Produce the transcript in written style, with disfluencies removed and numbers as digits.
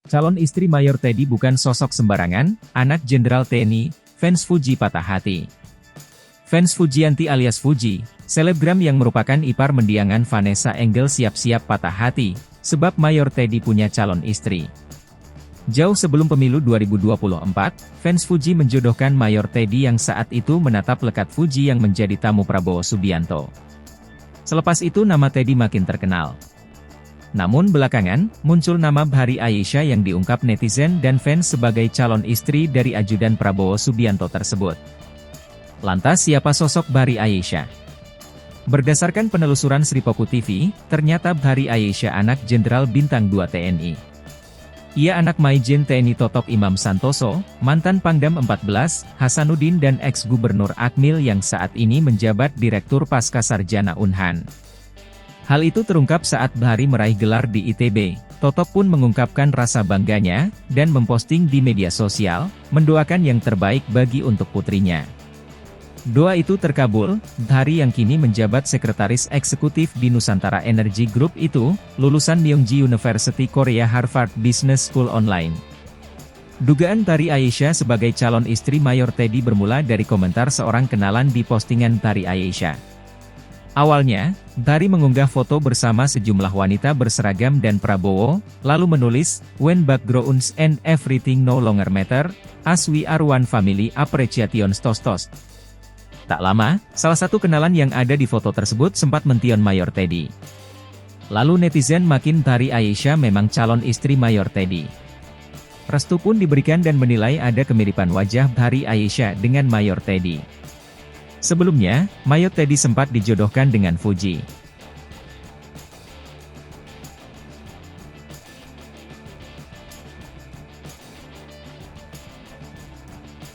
Calon istri Mayor Teddy bukan sosok sembarangan, anak Jenderal TNI, fans Fuji patah hati. Fans Fujianti alias Fuji, selebgram yang merupakan ipar mendiangan Vanessa Angel siap-siap patah hati, sebab Mayor Teddy punya calon istri. Jauh sebelum pemilu 2024, fans Fuji menjodohkan Mayor Teddy yang saat itu menatap lekat Fuji yang menjadi tamu Prabowo Subianto. Selepas itu nama Teddy makin terkenal. Namun belakangan, muncul nama Bhari Aisyah yang diungkap netizen dan fans sebagai calon istri dari ajudan Prabowo Subianto tersebut. Lantas siapa sosok Bhari Aisyah? Berdasarkan penelusuran Sripoku TV, ternyata Bhari Aisyah anak Jenderal Bintang 2 TNI. Ia anak Maijen TNI Totok Imam Santoso, mantan Pangdam 14, Hasanuddin dan ex-gubernur Akmil yang saat ini menjabat Direktur Pascasarjana Unhan. Hal itu terungkap saat Bhari meraih gelar di ITB. Totok pun mengungkapkan rasa bangganya, dan memposting di media sosial, mendoakan yang terbaik bagi untuk putrinya. Doa itu terkabul, Bhari yang kini menjabat sekretaris eksekutif di Nusantara Energy Group itu, lulusan Myongji University Korea Harvard Business School Online. Dugaan Bhari Aisyah sebagai calon istri Mayor Teddy bermula dari komentar seorang kenalan di postingan Bhari Aisyah. Awalnya, Bhari mengunggah foto bersama sejumlah wanita berseragam dan Prabowo, lalu menulis, "When backgrounds and everything no longer matter, as we are one family appreciation tos." Tak lama, salah satu kenalan yang ada di foto tersebut sempat mention Mayor Teddy. Lalu netizen makin Bhari Aisyah memang calon istri Mayor Teddy. Restu pun diberikan dan menilai ada kemiripan wajah Bhari Aisyah dengan Mayor Teddy. Sebelumnya, Mayor Teddy sempat dijodohkan dengan Fuji.